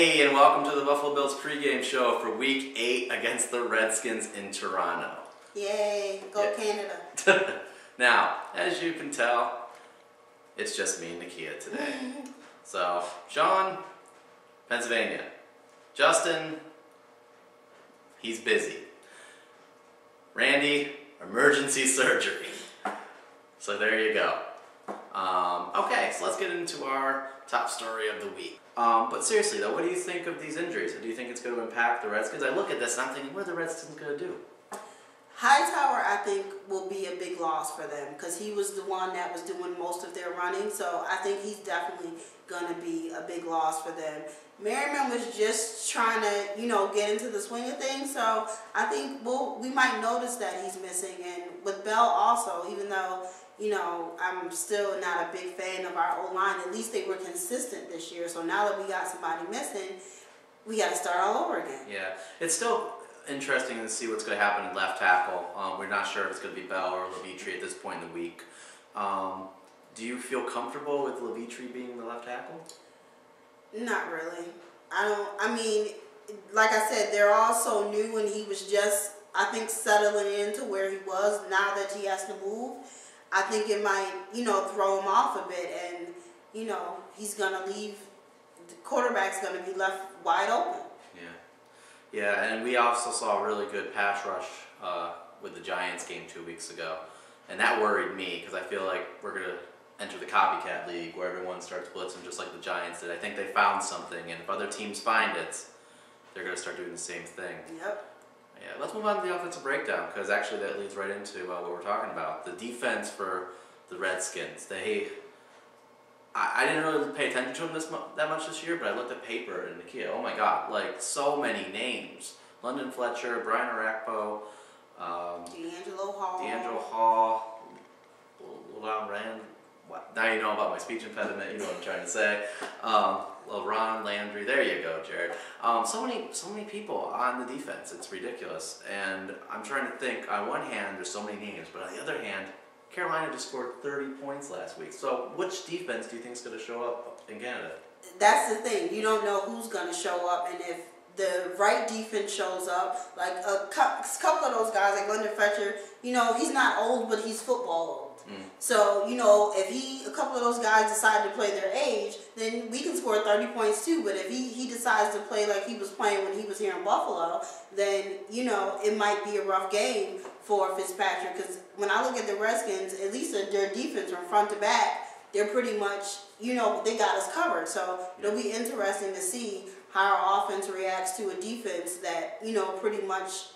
Hey, and welcome to the Buffalo Bills pregame show for Week 8 against the Redskins in Toronto. Yay, go Canada. Now, as you can tell, it's just me and Nakia today. So, Sean, Pennsylvania. Justin, he's busy. Randy, emergency surgery. So there you go. Okay, so let's get into our top story of the week. But seriously though, what do you think of these injuries? Do you think it's going to impact the Redskins? I look at this and I'm thinking, what are the Redskins going to do? Hightower, I think, will be a big loss for them because he was the one that was doing most of their running. So I think he's definitely going to be a big loss for them. Merriman was just trying to, get into the swing of things. So I think we might notice that he's missing. And with Bell also, even though, I'm still not a big fan of our O-line, at least they were consistent this year. So now that we got somebody missing, we got to start all over again. Yeah, it's still interesting to see what's going to happen in left tackle. We're not sure if it's going to be Bell or Levitri at this point in the week. Do you feel comfortable with Levitri being the left tackle? Not really. Like I said, they're all so new and he was just, I think, settling into where he was. Now that he has to move, I think it might, throw him off a bit and, he's going to leave, the quarterback's going to be left wide open. Yeah, and we also saw a really good pass rush with the Giants game 2 weeks ago. And that worried me because I feel like we're going to enter the copycat league where everyone starts blitzing just like the Giants did. I think they found something, and if other teams find it, they're going to start doing the same thing. Yep. Yeah, let's move on to the offensive breakdown because actually that leads right into what we're talking about. The defense for the Redskins. I didn't really pay attention to them that much this year, but I looked at paper and Nakia, oh my god, like so many names. London Fletcher, Brian Orakpo, D'Angelo Hall, Ron Rand. Now you know about my speech impediment, you know what I'm trying to say. Ron Landry, there you go, Jared. So many people on the defense, it's ridiculous. And I'm trying to think, on one hand, there's so many names, but on the other hand, Carolina just scored 30 points last week. So which defense do you think is going to show up in Canada? That's the thing. You don't know who's going to show up, and if the right defense shows up, like a couple of those guys, like London Fletcher, he's not old, but he's football old. So, if a couple of those guys decide to play their age, then we can score 30 points too. But if he decides to play like he was playing when he was here in Buffalo, then, it might be a rough game for Fitzpatrick. Because when I look at the Redskins, at least their defense from front to back, they're pretty much, they got us covered. So it'll be interesting to see how our offense reacts to a defense that, pretty much,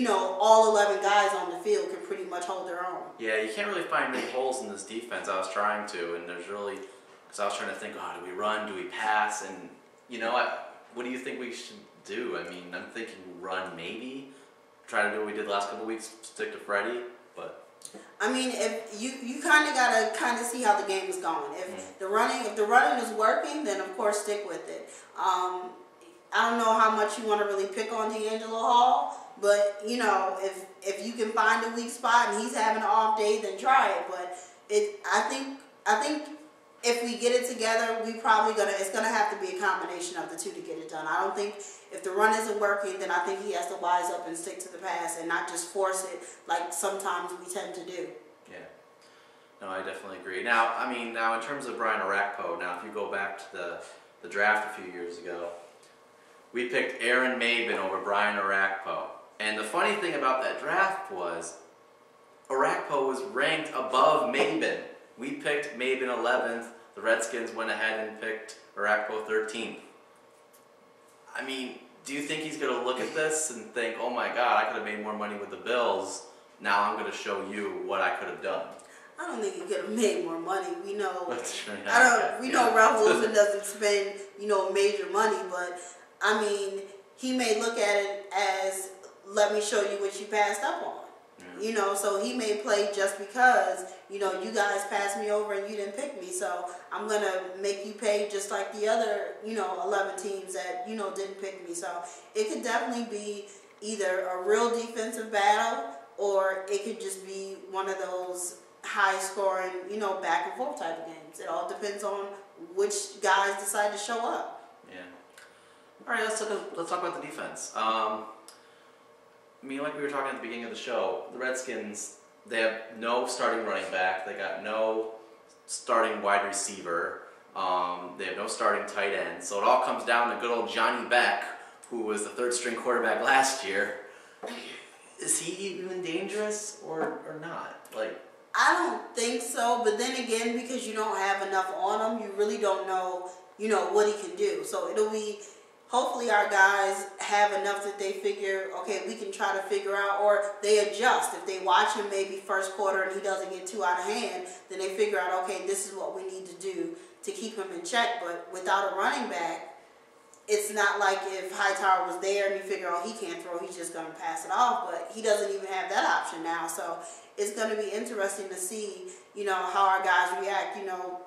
all 11 guys on the field can pretty much hold their own. Yeah, you can't really find many holes in this defense. I was trying to, and there's really, because I was trying to think, do we run, do we pass, and what do you think we should do? I'm thinking run maybe, try to do what we did the last couple of weeks, stick to Freddie, but. If you kind of gotta see how the game is going. If the running is working, then of course stick with it. I don't know how much you want to really pick on D'Angelo Hall. But, if you can find a weak spot and he's having an off day, then try it. But I think if we get it together, it's gonna have to be a combination of the two to get it done. I don't think if the run isn't working, then I think he has to wise up and stick to the pass and not just force it like sometimes we tend to do. Yeah. No, I definitely agree. Now in terms of Brian Orakpo, now if you go back to the draft a few years ago, we picked Aaron Maben over Brian Orakpo. And the funny thing about that draft was Orakpo was ranked above Maben. We picked Maben 11th. The Redskins went ahead and picked Orakpo 13th. Do you think he's going to look at this and think, oh my god, I could have made more money with the Bills. Now I'm going to show you what I could have done. I don't think he could have made more money. We know. We know Ralph Wilson doesn't spend, major money, but he may look at it as, let me show you what you passed up on. So he may play just because, you guys passed me over and you didn't pick me. So I'm going to make you pay just like the other, 11 teams that, didn't pick me. So it could definitely be either a real defensive battle or it could just be one of those high-scoring, back and forth type of games. It all depends on which guys decide to show up. Yeah. All right, let's talk about the defense. I mean, like we were talking at the beginning of the show, the Redskins, they have no starting running back. They got no starting wide receiver. They have no starting tight end. So it all comes down to good old Johnny Beck, who was the third string quarterback last year. Is he even dangerous or not? Like, I don't think so, but then again, because you don't have enough on him, you really don't know, what he can do. So it'll be, hopefully our guys have enough that they figure, okay, we can try to figure out, or they adjust. If they watch him maybe first quarter and he doesn't get too out of hand, then they figure out, okay, this is what we need to do to keep him in check. But without a running back, it's not like if Hightower was there and you figure, oh, he can't throw, he's just going to pass it off. But he doesn't even have that option now. So it's going to be interesting to see, how our guys react.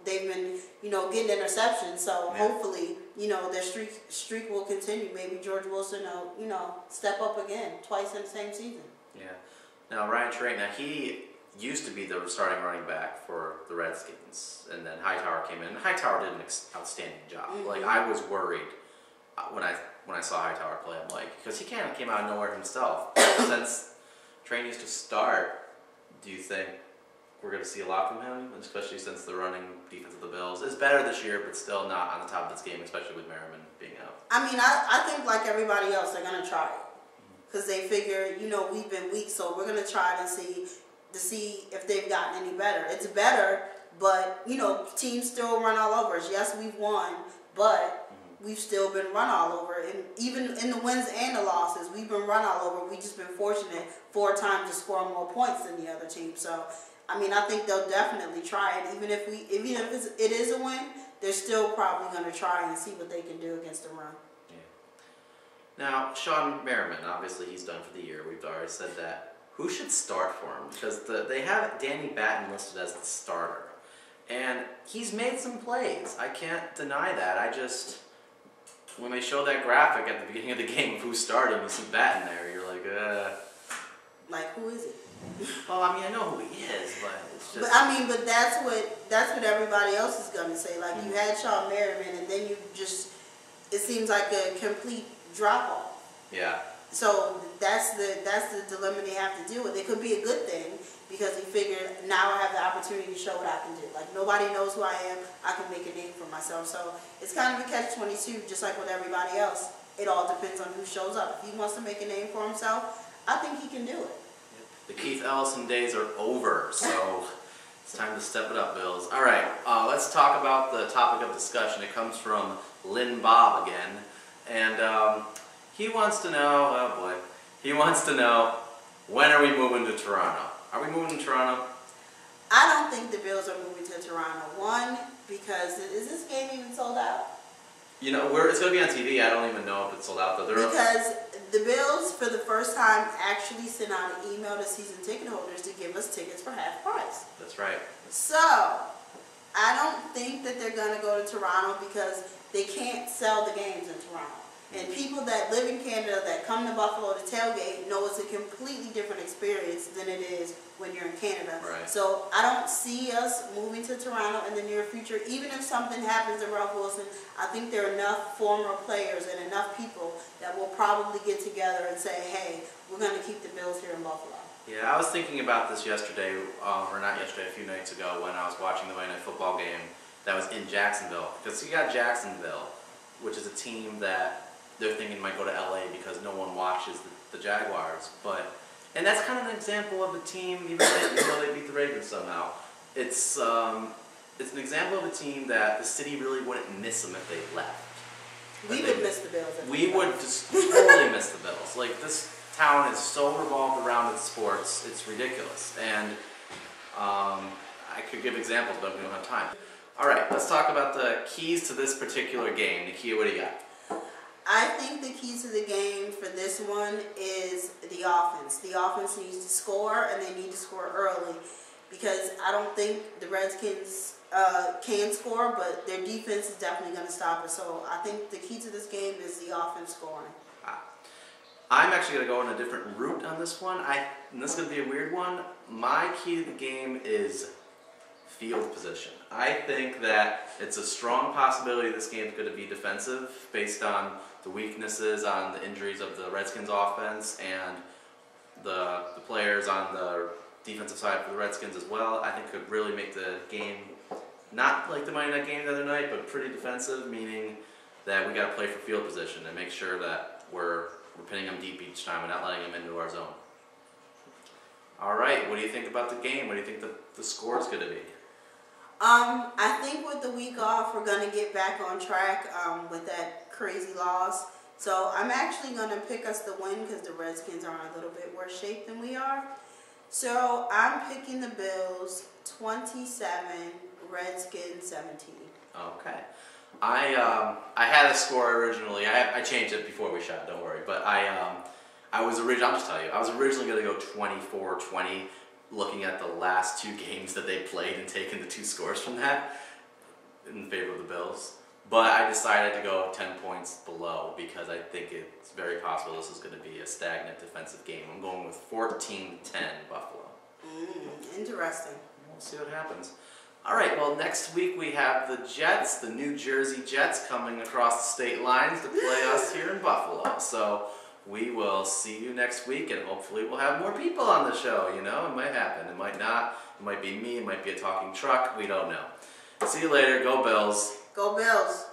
They've been, getting interceptions. So hopefully, their streak will continue. Maybe George Wilson will, step up again twice in the same season. Yeah. Now, Ryan Train, he used to be the starting running back for the Redskins. And then Hightower came in. And Hightower did an outstanding job. Mm-hmm. Like, I was worried when I saw Hightower play. I'm like, because he kind of came out of nowhere himself. Since Train used to start, do you think we're going to see a lot from him? Especially since the running defense of the Bills is better this year, but still not on the top of this game, especially with Merriman being out. I mean, I think like everybody else, they're going to try it. Because they figure, we've been weak, so we're going to try to see if they've gotten any better. It's better, but, teams still run all over us. Yes, we've won, but we've still been run all over. And even in the wins and the losses, we've been run all over. We've just been fortunate 4 times to score more points than the other team. So, I mean, I think they'll definitely try it. Even if it is a win, they're still probably going to try and see what they can do against the run. Yeah. Now, Sean Merriman, obviously he's done for the year. We've already said that. Who should start for him? Because they have Danny Batten listed as the starter. And he's made some plays. I can't deny that. When they show that graphic at the beginning of the game of who's starting, you see Batten there, you're like, Like, who is it? Well, I mean, I know who he is, but it's just... But that's what everybody else is going to say. Like, you had Sean Merriman, and then it seems like a complete drop-off. Yeah. So that's the dilemma they have to deal with. It could be a good thing, because he figured, now I have the opportunity to show what I can do. Like, nobody knows who I am. I can make a name for myself. So it's kind of a catch-22, just like with everybody else. It all depends on who shows up. If he wants to make a name for himself, I think he can do it. The Keith Ellison days are over, so it's time to step it up, Bills. All right, let's talk about the topic of discussion. It comes from Lynn Bob again, and he wants to know, when are we moving to Toronto? Are we moving to Toronto? I don't think the Bills are moving to Toronto. One, because is this game even sold out? It's going to be on TV. I don't even know if it's sold out, though. Because the Bills, for the first time, actually sent out an email to season ticket holders to give us tickets for half price. That's right. So, I don't think that they're going to go to Toronto because they can't sell the games in Toronto. And people that live in Canada that come to Buffalo to tailgate know it's a completely different experience than it is when you're in Canada. Right. So I don't see us moving to Toronto in the near future. Even if something happens to Ralph Wilson, I think there are enough former players and enough people that will probably get together and say, hey, we're going to keep the Bills here in Buffalo. Yeah, I was thinking about this yesterday, or not yesterday, a few nights ago when I was watching the Monday Night Football game that was in Jacksonville. Because you got Jacksonville, which is a team that they're thinking might go to LA because no one watches the Jaguars. And that's kind of an example of a team, even though they beat the Ravens somehow, it's an example of a team that the city really wouldn't miss them if they left. We would miss the Bills. We would just totally miss the Bills. Like, this town is so revolved around its sports, it's ridiculous. And I could give examples, but we don't have time. All right, let's talk about the keys to this particular game. Nakia, what do you got? I think the key to the game for this one is the offense. The offense needs to score, and they need to score early, because I don't think the Redskins can score, but their defense is definitely going to stop it. So I think the key to this game is the offense scoring. I'm actually going to go on a different route on this one. And this is going to be a weird one. My key to the game is field position. I think that it's a strong possibility this game is going to be defensive based on the weaknesses on the injuries of the Redskins offense and the players on the defensive side for the Redskins as well. I think could really make the game not like the Monday night game the other night, but pretty defensive, meaning that we got to play for field position and make sure that we're pinning them deep each time and not letting them into our zone. All right, what do you think about the game? What do you think the score is going to be? I think with the week off, we're going to get back on track with that crazy loss. So I'm actually going to pick us the win because the Redskins are in a little bit worse shape than we are. So I'm picking the Bills 27, Redskins 17. Okay. I had a score originally. I changed it before we shot. Don't worry. But I was originally. I'll just tell you. I was originally going to go 24-20, looking at the last two games that they played and taking the two scores from that in favor of the Bills. But I decided to go 10 points below because I think it's very possible this is going to be a stagnant defensive game. I'm going with 14-10 Buffalo. Interesting. We'll see what happens. All right, well, next week we have the Jets, the New Jersey Jets, coming across the state lines to play us here in Buffalo. So we will see you next week, and hopefully we'll have more people on the show. You know, it might happen. It might not. It might be me. It might be a talking truck. We don't know. See you later. Go Bills. Go Bills.